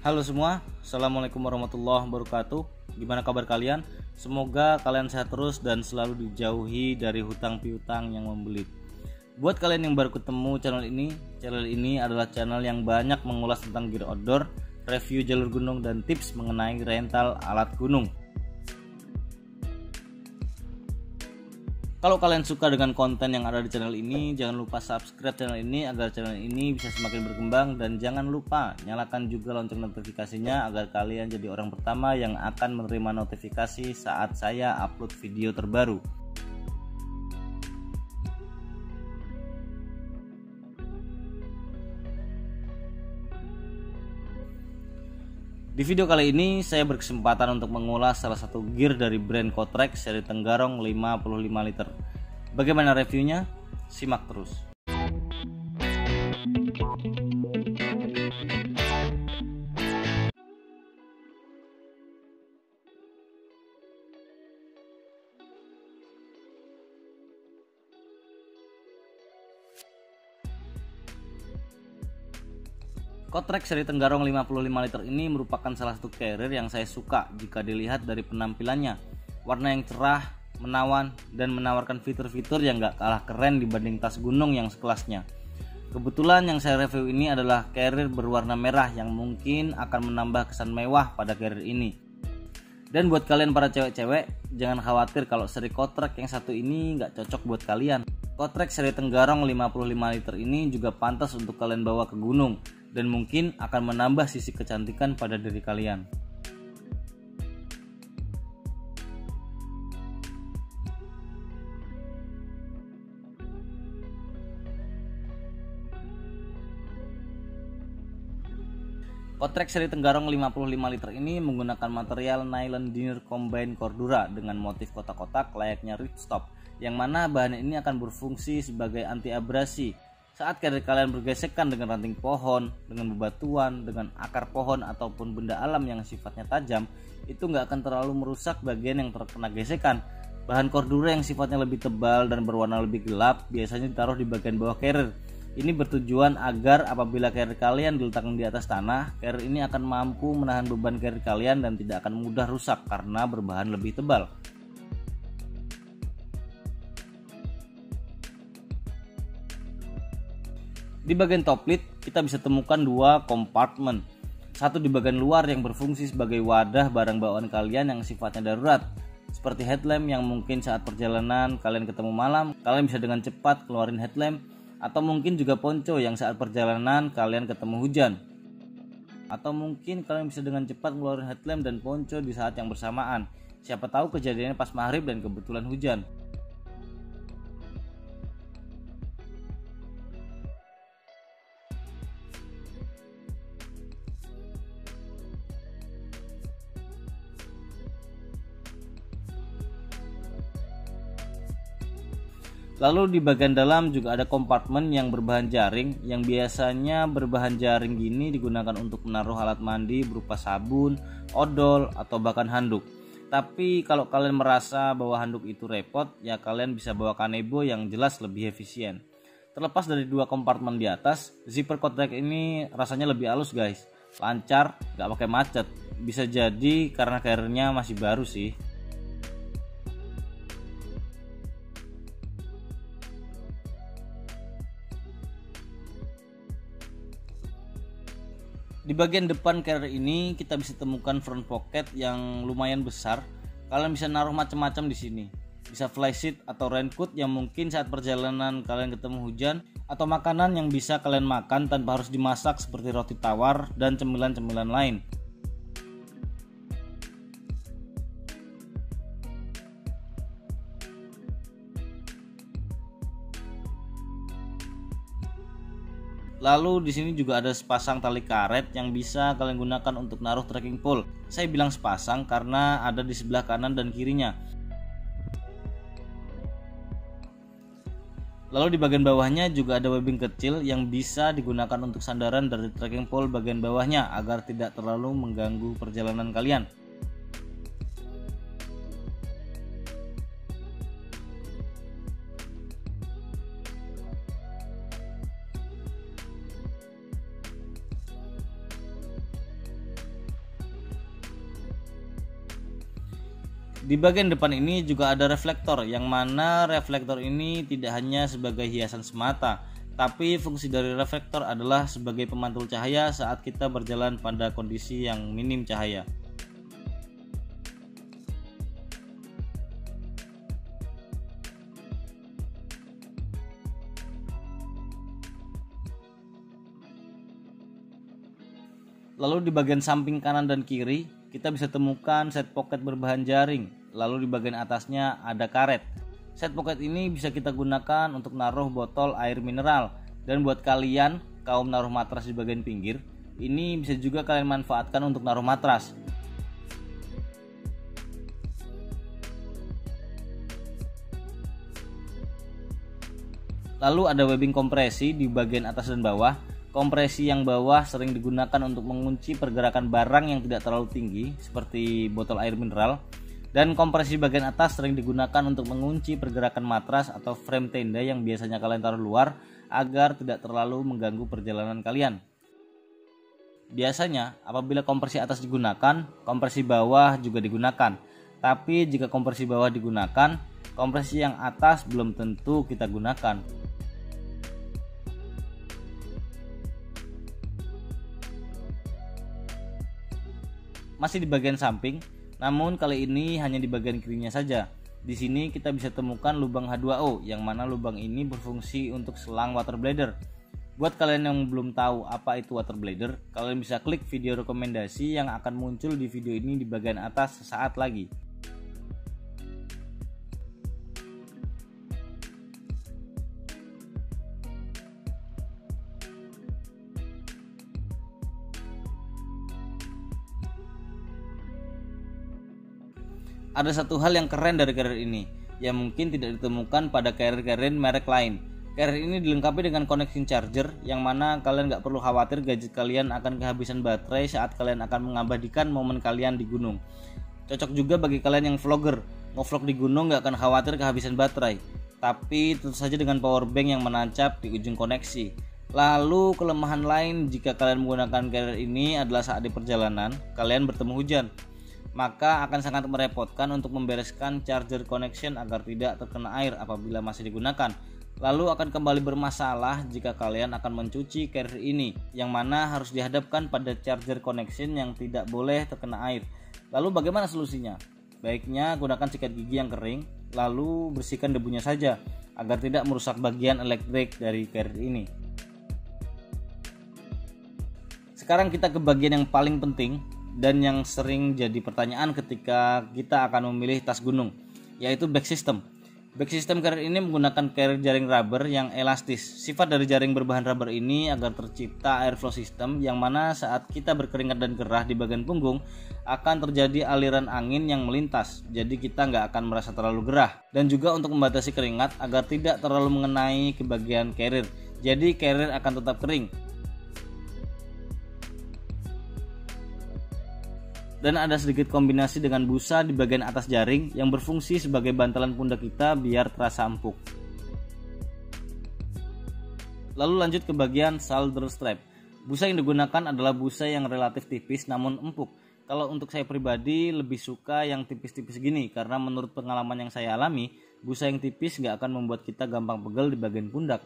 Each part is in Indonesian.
Halo semua, Assalamualaikum warahmatullahi wabarakatuh. Gimana kabar kalian? Semoga kalian sehat terus dan selalu dijauhi dari hutang piutang yang membelit. Buat kalian yang baru ketemu channel ini adalah channel yang banyak mengulas tentang gear outdoor, review jalur gunung, dan tips mengenai rental alat gunung. Kalau kalian suka dengan konten yang ada di channel ini, jangan lupa subscribe channel ini agar channel ini bisa semakin berkembang, dan jangan lupa nyalakan juga lonceng notifikasinya agar kalian jadi orang pertama yang akan menerima notifikasi saat saya upload video terbaru. Di video kali ini saya berkesempatan untuk mengulas salah satu gear dari brand Kotrex seri Tenggarong 55 liter. Bagaimana reviewnya? Simak terus. Kotrex seri Tenggarong 55 liter ini merupakan salah satu carrier yang saya suka jika dilihat dari penampilannya. Warna yang cerah, menawan, dan menawarkan fitur-fitur yang gak kalah keren dibanding tas gunung yang sekelasnya. Kebetulan yang saya review ini adalah carrier berwarna merah yang mungkin akan menambah kesan mewah pada carrier ini. Dan buat kalian para cewek-cewek, jangan khawatir kalau seri Kotrex yang satu ini gak cocok buat kalian. Kotrex seri Tenggarong 55 liter ini juga pantas untuk kalian bawa ke gunung, dan mungkin akan menambah sisi kecantikan pada diri kalian. Kotrex seri Tenggarong 55 liter ini menggunakan material nylon denier combine cordura dengan motif kotak-kotak layaknya ripstop, yang mana bahan ini akan berfungsi sebagai anti abrasi saat carrier kalian bergesekan dengan ranting pohon, dengan bebatuan, dengan akar pohon ataupun benda alam yang sifatnya tajam. Itu nggak akan terlalu merusak bagian yang terkena gesekan. Bahan cordura yang sifatnya lebih tebal dan berwarna lebih gelap biasanya ditaruh di bagian bawah carrier. Ini bertujuan agar apabila carrier kalian diletakkan di atas tanah, carrier ini akan mampu menahan beban carrier kalian dan tidak akan mudah rusak karena berbahan lebih tebal. Di bagian top lid kita bisa temukan dua kompartemen. Satu di bagian luar yang berfungsi sebagai wadah barang bawaan kalian yang sifatnya darurat, seperti headlamp yang mungkin saat perjalanan kalian ketemu malam, kalian bisa dengan cepat keluarin headlamp. Atau mungkin juga ponco yang saat perjalanan kalian ketemu hujan. Atau mungkin kalian bisa dengan cepat keluarin headlamp dan ponco di saat yang bersamaan. Siapa tahu kejadiannya pas maghrib dan kebetulan hujan. Lalu di bagian dalam juga ada kompartemen yang berbahan jaring, yang biasanya berbahan jaring gini digunakan untuk menaruh alat mandi berupa sabun, odol, atau bahkan handuk. Tapi kalau kalian merasa bahwa handuk itu repot, ya kalian bisa bawa kanebo yang jelas lebih efisien. Terlepas dari dua kompartemen di atas, zipper Kotrex ini rasanya lebih halus guys, lancar, gak pakai macet. Bisa jadi karena carriernya masih baru sih. Di bagian depan carrier ini kita bisa temukan front pocket yang lumayan besar. Kalian bisa naruh macam-macam di sini. Bisa flysheet atau raincoat yang mungkin saat perjalanan kalian ketemu hujan, atau makanan yang bisa kalian makan tanpa harus dimasak seperti roti tawar dan cemilan-cemilan lain. Lalu di sini juga ada sepasang tali karet yang bisa kalian gunakan untuk naruh trekking pole. Saya bilang sepasang karena ada di sebelah kanan dan kirinya. Lalu di bagian bawahnya juga ada webbing kecil yang bisa digunakan untuk sandaran dari trekking pole bagian bawahnya agar tidak terlalu mengganggu perjalanan kalian. Di bagian depan ini juga ada reflektor, yang mana reflektor ini tidak hanya sebagai hiasan semata, tapi fungsi dari reflektor adalah sebagai pemantul cahaya saat kita berjalan pada kondisi yang minim cahaya. Lalu di bagian samping kanan dan kiri kita bisa temukan set pocket berbahan jaring. Lalu di bagian atasnya ada karet. Set pocket ini bisa kita gunakan untuk naruh botol air mineral. Dan buat kalian kaum naruh matras di bagian pinggir, ini bisa juga kalian manfaatkan untuk naruh matras. Lalu ada webbing kompresi di bagian atas dan bawah. Kompresi yang bawah sering digunakan untuk mengunci pergerakan barang yang tidak terlalu tinggi seperti botol air mineral, dan kompresi bagian atas sering digunakan untuk mengunci pergerakan matras atau frame tenda yang biasanya kalian taruh luar agar tidak terlalu mengganggu perjalanan kalian. Biasanya apabila kompresi atas digunakan, kompresi bawah juga digunakan. Tapi jika kompresi bawah digunakan, kompresi yang atas belum tentu kita gunakan. Masih di bagian samping, namun kali ini hanya di bagian kirinya saja. Di sini kita bisa temukan lubang H2O, yang mana lubang ini berfungsi untuk selang water bladder. Buat kalian yang belum tahu apa itu water bladder, kalian bisa klik video rekomendasi yang akan muncul di video ini di bagian atas sesaat lagi. Ada satu hal yang keren dari carrier ini, yang mungkin tidak ditemukan pada carrier-carrier merek lain. Carrier ini dilengkapi dengan connection charger, yang mana kalian gak perlu khawatir gadget kalian akan kehabisan baterai saat kalian akan mengabadikan momen kalian di gunung. Cocok juga bagi kalian yang vlogger, ngevlog di gunung gak akan khawatir kehabisan baterai, tapi tentu saja dengan power bank yang menancap di ujung koneksi. Lalu kelemahan lain jika kalian menggunakan carrier ini adalah saat di perjalanan kalian bertemu hujan, maka akan sangat merepotkan untuk membereskan charger connection agar tidak terkena air apabila masih digunakan. Lalu akan kembali bermasalah jika kalian akan mencuci carrier ini, yang mana harus dihadapkan pada charger connection yang tidak boleh terkena air. Lalu bagaimana solusinya? Baiknya gunakan sikat gigi yang kering, lalu bersihkan debunya saja agar tidak merusak bagian elektrik dari carrier ini. Sekarang kita ke bagian yang paling penting dan yang sering jadi pertanyaan ketika kita akan memilih tas gunung, yaitu back system. Back system carrier ini menggunakan carrier jaring rubber yang elastis. Sifat dari jaring berbahan rubber ini agar tercipta airflow system, yang mana saat kita berkeringat dan gerah di bagian punggung akan terjadi aliran angin yang melintas, jadi kita nggak akan merasa terlalu gerah. Dan juga untuk membatasi keringat agar tidak terlalu mengenai ke bagian carrier, jadi carrier akan tetap kering. Dan ada sedikit kombinasi dengan busa di bagian atas jaring yang berfungsi sebagai bantalan pundak kita biar terasa empuk. Lalu lanjut ke bagian shoulder strap. Busa yang digunakan adalah busa yang relatif tipis namun empuk. Kalau untuk saya pribadi lebih suka yang tipis-tipis gini, karena menurut pengalaman yang saya alami, busa yang tipis nggak akan membuat kita gampang pegel di bagian pundak.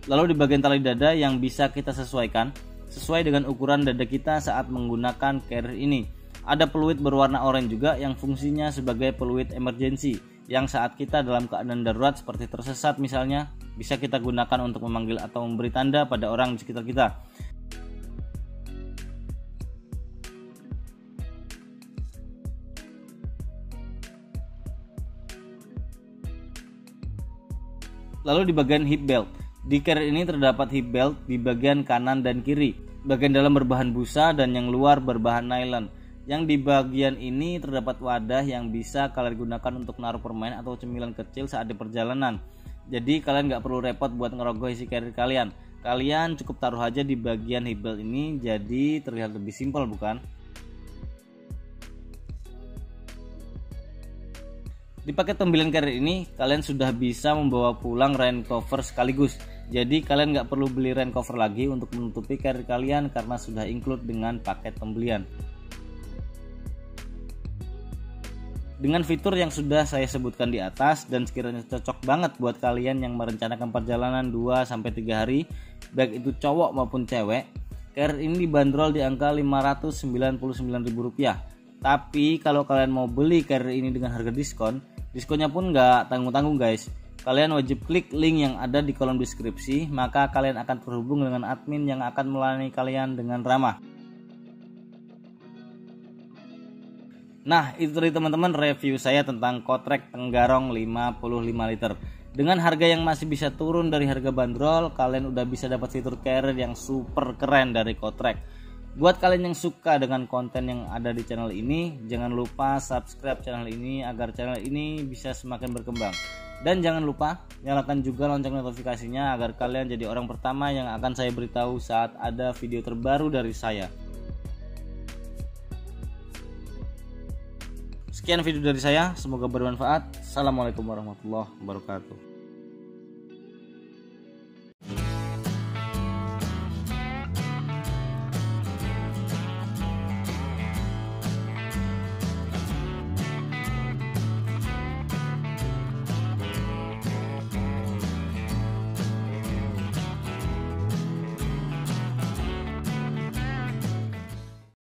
Lalu di bagian tali dada yang bisa kita sesuaikan sesuai dengan ukuran dada kita saat menggunakan carrier ini. Ada peluit berwarna oranye juga yang fungsinya sebagai peluit emergency, yang saat kita dalam keadaan darurat seperti tersesat misalnya, bisa kita gunakan untuk memanggil atau memberi tanda pada orang di sekitar kita. Lalu di bagian hip belt, di carrier ini terdapat hip belt di bagian kanan dan kiri. Bagian dalam berbahan busa dan yang luar berbahan nylon. Yang di bagian ini terdapat wadah yang bisa kalian gunakan untuk naruh permen atau cemilan kecil saat di perjalanan. Jadi kalian nggak perlu repot buat ngerogoh isi carrier kalian. Kalian cukup taruh aja di bagian hip belt ini, jadi terlihat lebih simpel, bukan? Di paket pembelian carrier ini kalian sudah bisa membawa pulang rain cover sekaligus. Jadi kalian nggak perlu beli rain cover lagi untuk menutupi carrier kalian karena sudah include dengan paket pembelian. Dengan fitur yang sudah saya sebutkan di atas dan sekiranya cocok banget buat kalian yang merencanakan perjalanan 2-3 hari, baik itu cowok maupun cewek, carrier ini dibanderol di angka Rp599.000. Tapi kalau kalian mau beli carrier ini dengan harga diskon, diskonnya pun nggak tanggung-tanggung guys. Kalian wajib klik link yang ada di kolom deskripsi, maka kalian akan terhubung dengan admin yang akan melayani kalian dengan ramah. Nah, itu tadi teman-teman review saya tentang Kotrek Tenggarong 55 liter. Dengan harga yang masih bisa turun dari harga bandrol, kalian udah bisa dapat fitur carrier yang super keren dari Kotrek. Buat kalian yang suka dengan konten yang ada di channel ini, jangan lupa subscribe channel ini agar channel ini bisa semakin berkembang. Dan jangan lupa nyalakan juga lonceng notifikasinya agar kalian jadi orang pertama yang akan saya beritahu saat ada video terbaru dari saya. Sekian video dari saya, semoga bermanfaat. Assalamualaikum warahmatullahi wabarakatuh.